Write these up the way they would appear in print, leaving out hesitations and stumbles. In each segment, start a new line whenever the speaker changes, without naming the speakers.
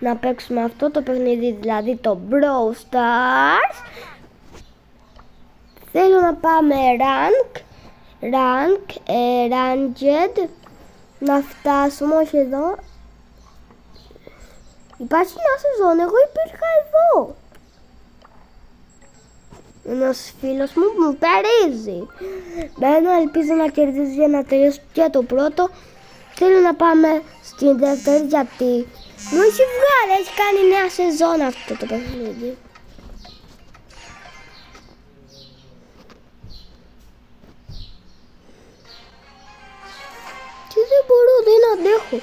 να παίξουμε αυτό το παιχνίδι, δηλαδή το Brawl Stars. Θέλω να πάμε ranked, να φτάσουμε, όχι εδώ. Υπάρχει μια σεζόν, εγώ υπήρχα εδώ. Ένας φίλος μου μου παρίζει. Μπαίνω, ελπίζω να κερδίζει για να τελειώσει και το πρώτο. Θέλω να πάμε στην δεύτερη γιατί μου έχει βγάλει, έχει κάνει νέα σεζόν αυτό το παιχνίδι. Και δεν μπορώ, δεν αντέχω.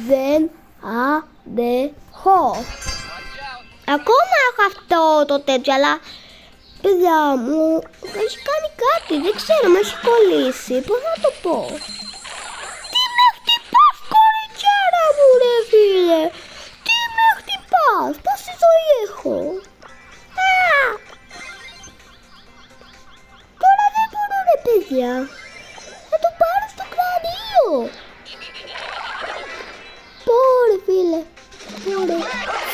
Δεν αντέχω. Ακόμα έχω αυτό το τέτοιο, αλλά παιδιά μου έχει κάνει κάτι, δεν ξέρω, με έχει κολλήσει. Πώς να το πω. Τι με χτυπάς, κοριτσάρα μου ρε φίλε. Τι με χτυπάς, πόση ζωή έχω. Τώρα δεν μπορώ ρε παιδιά. Θα το πάρω στο κρανίο. Πόρε φίλε. Πόρε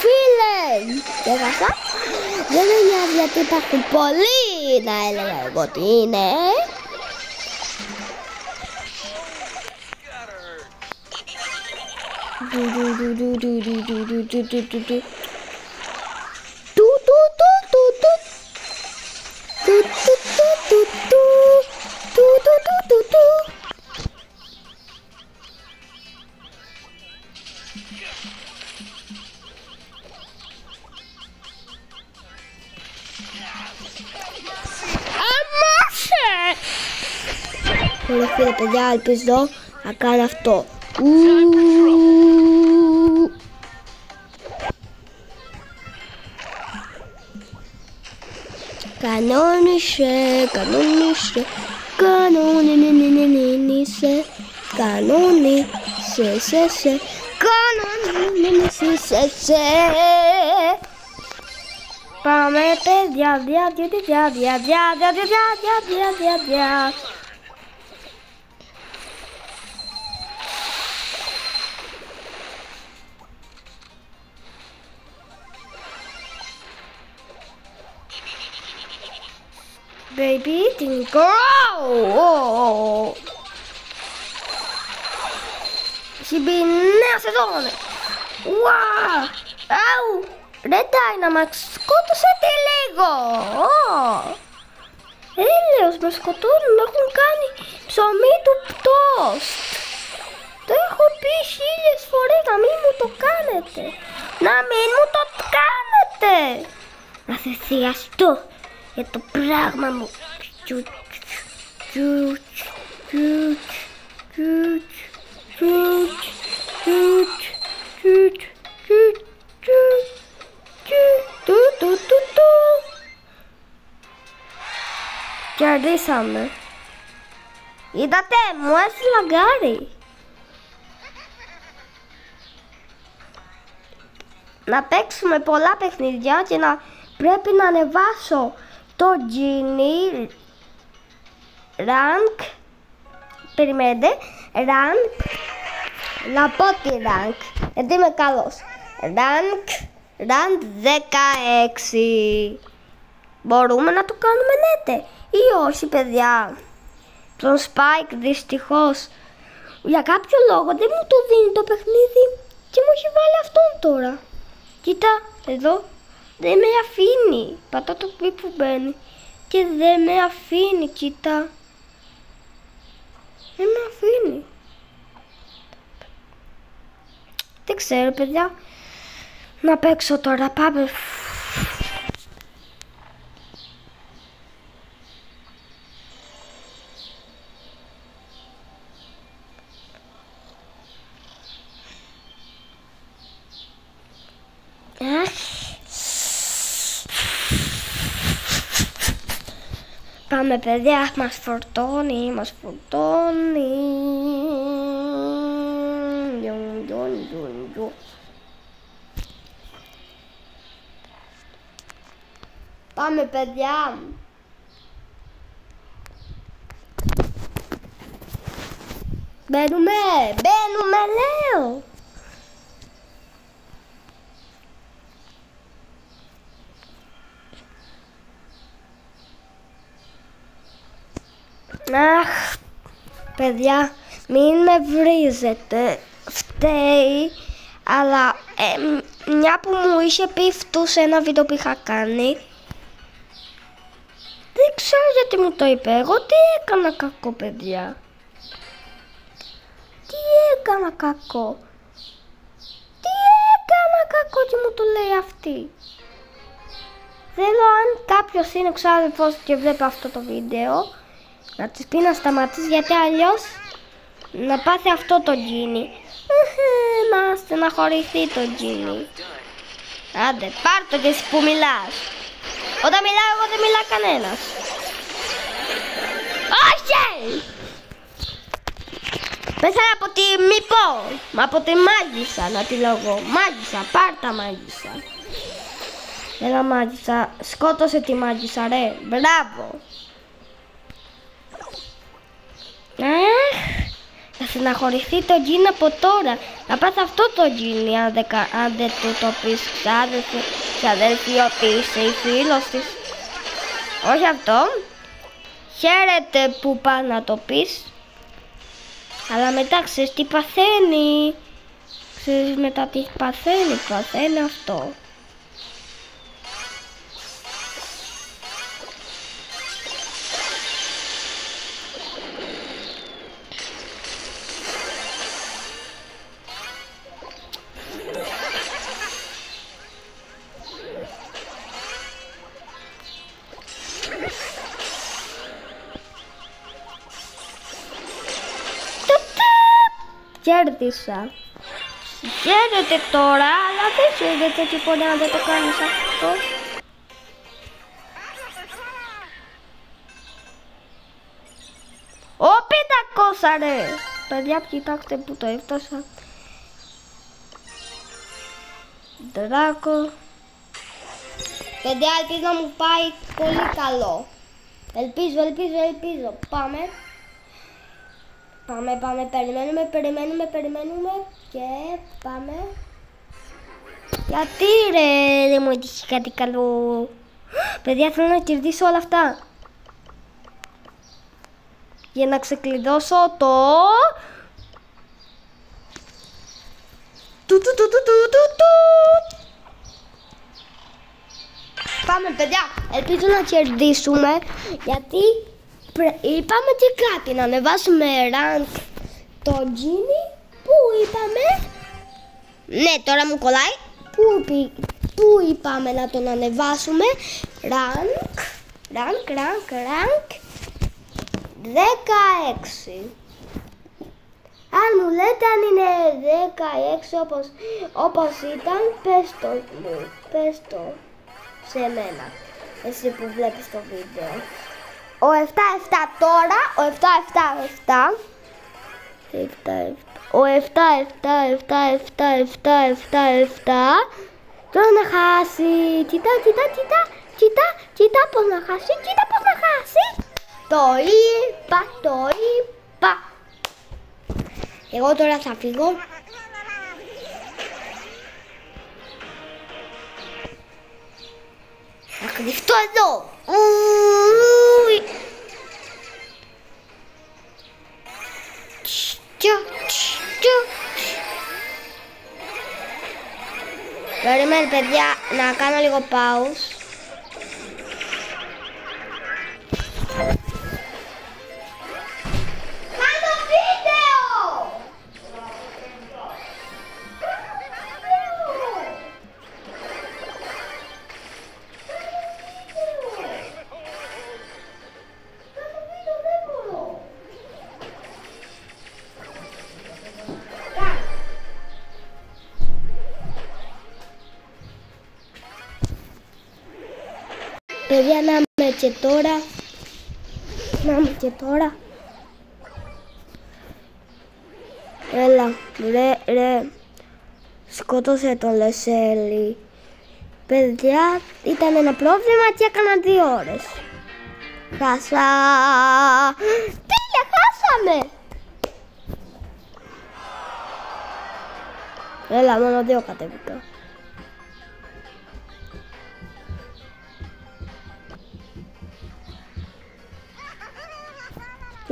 φίλε. Δεν χάσα. Δεν με νοιάζει γιατί υπάρχουν πολλοί να έλεγα εγώ ότι είναι. Ωραία φίλε παιδιά, ελπίζω να κάνω αυτό. Κανόνισε, κανόνισε, κανόνισε, κανόνισε, κανόνισε. Πάμε παιδιά, δια. Baby, didn't go! Έχει μπει νέα σεζόν! Wow! Αου! Ρε Dynamax, σκότωσε τη λίγο! Έλεος, με σκοτώνουν, με έχουν κάνει ψωμί του toast! Το έχω πει 1000 φορές να μην μου το κάνετε! Να μην μου το κάνετε! Να θυσιαστώ για το πράγμα μου. Κερδίσαμε. Είδατε, μου έχει λαγκάρει. Να παίξουμε πολλά παιχνίδια και να πρέπει να ανεβάσω το Genie rank. Περιμένετε, rank. Να πω τι rank, γιατί είμαι καλός. Rank 16. Μπορούμε να το κάνουμε νέτε ή όχι παιδιά. Τον Spike δυστυχώς για κάποιο λόγο δεν μου το δίνει το παιχνίδι και μου έχει βάλει αυτόν τώρα. Κοίτα εδώ, δεν με αφήνει. Πατώ το κλιπ που μπαίνει και δεν με αφήνει, κοίτα. Δεν με αφήνει. Δεν ξέρω παιδιά. Να παίξω τώρα, πάμε. Πάμε παιδιά, μας φορτώνει, Πάμε παιδιά. Μπαίνουμε, λέω. Αχ, παιδιά, μην με βρίζετε. Φταίει, αλλά μια που μου είχε πει αυτού σε ένα βίντεο που είχα κάνει, δεν ξέρω γιατί μου το είπε. Εγώ τι έκανα κακό, παιδιά? Τι έκανα κακό? Τι έκανα κακό και μου το λέει αυτή? Θέλω, αν κάποιος είναι ξάδερφος και βλέπει αυτό το βίντεο, να της πει να σταματήσει, γιατί αλλιώς να πάθει αυτό το Ginny. Να στεναχωρηθεί το Ginny. Άντε, πάρ' το και εσύ που μιλάς. Όταν μιλάω εγώ δεν μιλά κανένας. Όχι! Μέσα από τη μήπω, μα από τη μάγισσα να τη λόγω. Μάγισσα, πάρ' τα μάγισσα. Έλα μάγισσα, σκότωσε τη μάγισσα ρε, μπράβο. Θα στεναχωρηθεί το Ginny από τώρα. Να πάθει αυτό το Ginny αν δεν του το πεις ξαδέλφη ότι είσαι η φίλος της. Όχι αυτό. Χαίρεται που πας να το πεις. Αλλά μετά ξέρεις τι παθαίνει. Ξέρεις μετά τι παθαίνει αυτό. Κέρδισα. Χαίρεται τώρα, αλλά δεν χαίρεται τίποτα αν δεν το κάνεις αυτό. Ω, 500 ρε! Παιδιά, κοιτάξτε που το έφτασα. Δράκο. Παιδιά, ελπίζω να μου πάει πολύ καλό. Ελπίζω. Πάμε, περιμένουμε και πάμε. Γιατί ρε, δεν μου έτυχε κάτι καλό? Παιδιά, θέλω να κερδίσω όλα αυτά. Για να ξεκλειδώσω το... Πάμε παιδιά, ελπίζω να κερδίσουμε, γιατί είπαμε και κάτι, να ανεβάσουμε rank το Ginny. Πού είπαμε? Ναι, τώρα μου κολλάει. Πού είπαμε να τον ανεβάσουμε? Rank 16. Αν μου λέτε αν είναι 16 όπως ήταν, πες το σε μένα, εσύ που βλέπεις το βίντεο. Ο 7-7 τώρα, ο 7-7-7. Ο 7-7-7-7-7-7 τώρα να χάσει. Κοίτα πως να χάσει. Το είπα. Εγώ τώρα θα φύγω. Θα κρυφτώ εδώ. Περιμένετε παιδιά, να κάνω λίγο pause. Κάνω βίντεο! Παιδιά, να είμαι και τώρα. Έλα, ρε, σκότωσε τον Λεσέλη. Παιδιά, ήταν ένα πρόβλημα και έκανα 2 ώρες. Χάσα. Χάσαμε. Έλα, μόνο 2 κατέβηκα.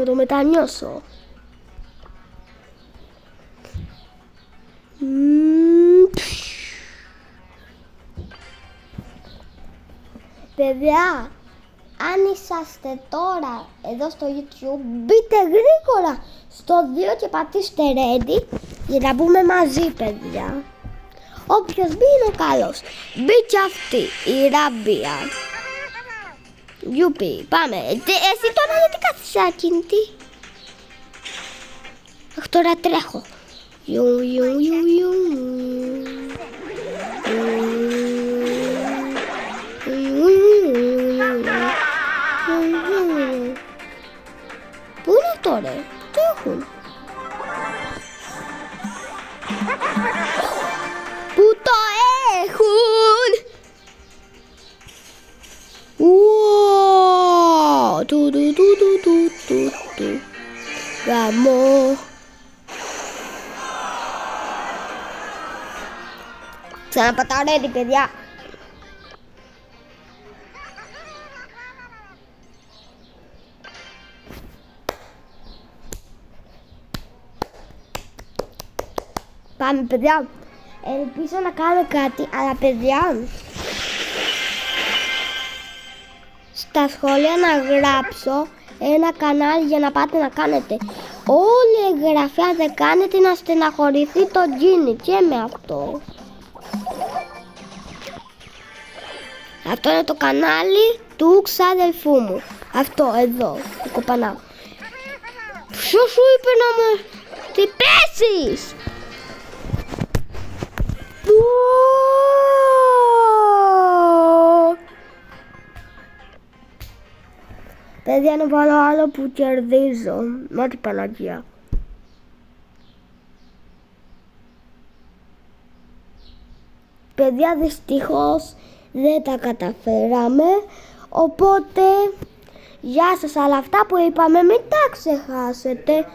Να το μετανιώσω. Παιδιά, αν είσαστε τώρα εδώ στο YouTube, μπείτε γρήγορα στο 2 και πατήστε ready για να μπούμε μαζί, παιδιά. Όποιος μπει είναι ο καλός. Μπήκε αυτή η Ράμπια. Γιουπι, πάμε. Εσύ τώρα γιατί κάθεσαι ακίνητη? Αχ, τώρα τρέχω. Πού είναι αυτό ρε? Τι έχουν? Πού το έχουν? Wow! Του. Γαμό. Ξαναπατάω ready, παιδιά. Πάμε, παιδιά. Ελπίζω να κάνω κάτι, αλλά παιδιά, στα σχόλια να γράψω ένα κανάλι για να πάτε να κάνετε όλη η εγγραφή. Αν δεν κάνετε, να στεναχωρηθεί το Τζίνι και με αυτό. Αυτό είναι το κανάλι του ξαδελφού μου. Αυτό εδώ, το κοπανάω. Ποιος σου είπε να με τι πέσεις? Παιδιά, να βάλω άλλο που κερδίζω. Μάτι Παναγία. Παιδιά, δυστυχώς δεν τα καταφέραμε. Οπότε, γεια σας, αλλά αυτά που είπαμε μην τα ξεχάσετε.